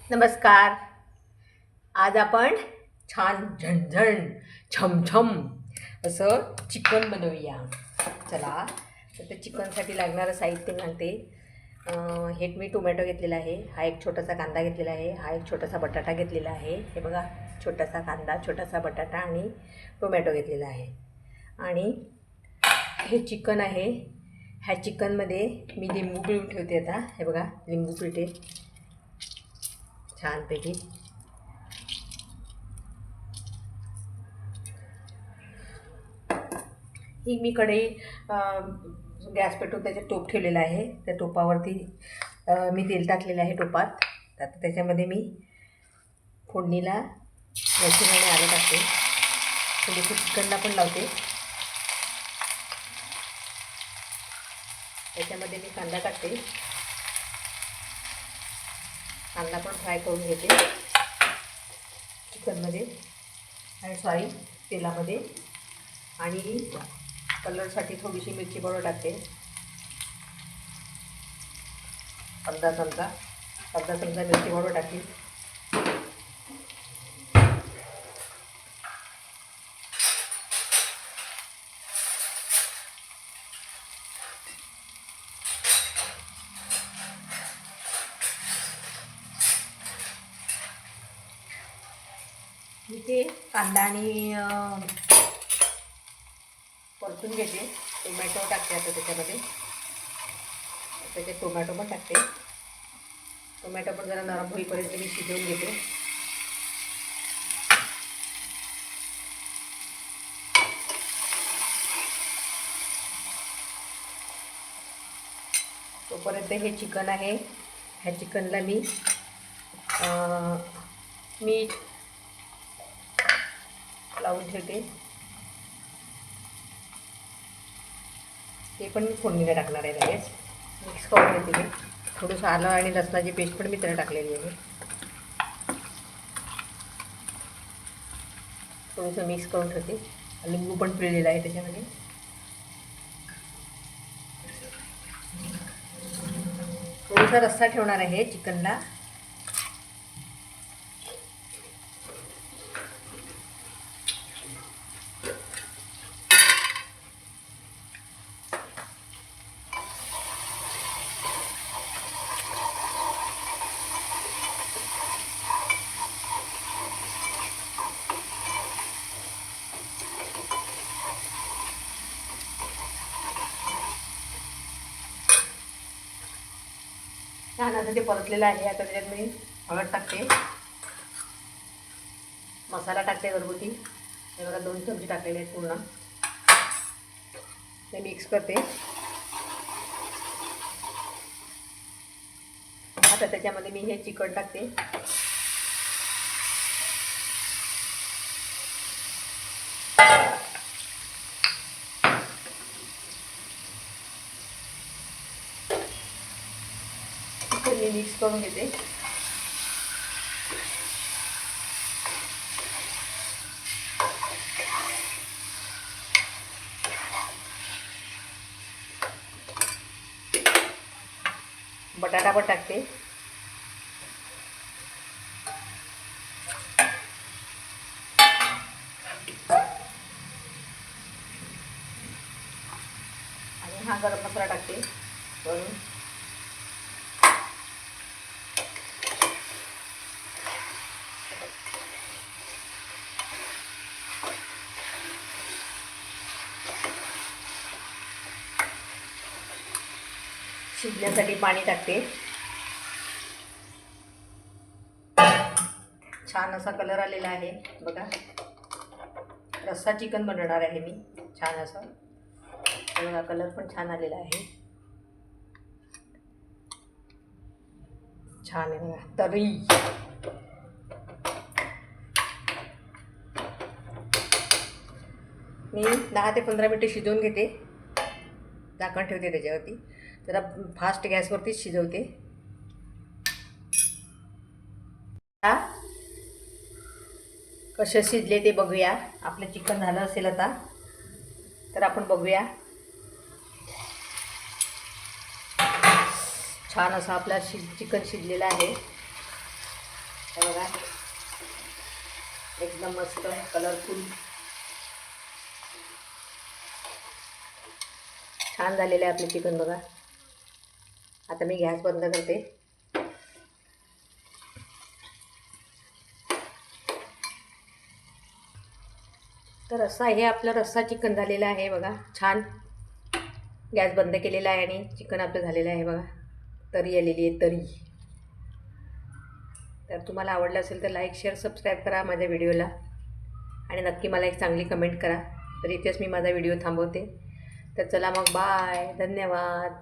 नमस्कार. आज आपण छान झणझण छमछम असं चिकन बनवूया. चला, तर ते चिकनसाठी लागणारं साहित्य सांगते. हे मी टोमॅटो घेतलेला आहे, हा एक छोटासा कांदा घेतलेला आहे, हा एक छोटासा बटाटा घेतलेला आहे. हे बघा, छोटासा कांदा, छोटासा बटाटा आणि टोमॅटो घेतलेला आहे. आणि हे चिकन आहे. ह्या चिकनमध्ये मी लिंबू पिळून ठेवते. आता हे बघा, लिंबू पिळते छानपैकी. ही मी कढई गॅस पेटवून त्याच्यात टोप ठेवलेला आहे. त्या टोपावरती मी तेल टाकलेलं आहे टोपात. आता त्याच्यामध्ये मी फोडणीला लसूण आणि आलं टाकते. थोडीशी चिकनला पण लावते. त्याच्यामध्ये मी कांदा टाकते. कांदा पण फ्राय करून घेते चिकनमध्ये आणि तेलामध्ये. आणि कलरसाठी थोडीशी मिरची पावडर टाकते, अर्धा चमचा मिरची पावडर टाकते. इथे कांदा आणि परतून घेते. टोमॅटो टाकते आता त्याच्यामध्ये. त्याच्यात टोमॅटो पण टाकते. टोमॅटो पण जरा नरम होईपर्यंत मी शिजवून घेते. तोपर्यंत हे चिकन आहे, ह्या चिकनला मी मीठ लावून ठेवते. ते पण मी फोडणीला टाकणार आहे. लगेच मिक्स करून घेते. मी थोडंसं आलं आणि लसणाची पेस्ट पण मी त्याला टाकलेली आहे. थोडंसं मिक्स करून ठेवते. लिंबू पण पिळलेला आहे त्याच्यामध्ये. थोडासा रस्सा ठेवणार आहे चिकनला. छान असं ते परतलेलं आहे. आता त्याच्यात मी हळद टाकते, मसाला टाकते घरगुती. हे बघा 2 चमचे टाकलेले आहेत पूर्ण. ते मिक्स करते. आता त्याच्यामध्ये मी हे चिकन टाकते. चिकन मी मिक्स करून घेते. बटाटा पण टाकते. आणि हा गरम मसाला टाकते वरून. शिजण्यासाठी पाणी टाकते. छान असा कलर आलेला आहे बघा. रस्सा चिकन बनवणार आहे मी छान असं. बघा, कलर पण छान आलेला आहे. छान आहे बघा, तरी. मी 10 ते 15 मिनटं शिजवून घेते. झाकण ठेवते त्याच्यावरती. जरा फास्ट गॅसवरतीच शिजवते. कसे शिजले ते बघूया. आपलं चिकन झालं असेल आता, तर आपण बघूया. छान असा आपला चिकन शिजलेला आहे. एकदम मस्त कलरफुल छान झालेलं आहे आपले चिकन बघा. आता मी गॅस बंद करते. तर हे आपलं रस्सा चिकन झालेलं आहे बघा. छान गॅस बंद केलेला आहे आणि चिकन आपलं झालेलं आहे बघा. तरी आलेली आहे तरी. तर तुम्हाला आवडलं असेल तर लाईक शेअर सबस्क्राईब करा माझ्या व्हिडिओला आणि नक्की मला एक चांगली कमेंट करा. तर इथेच मी माझा व्हिडिओ थांबवते. तर चला मग बाय, धन्यवाद.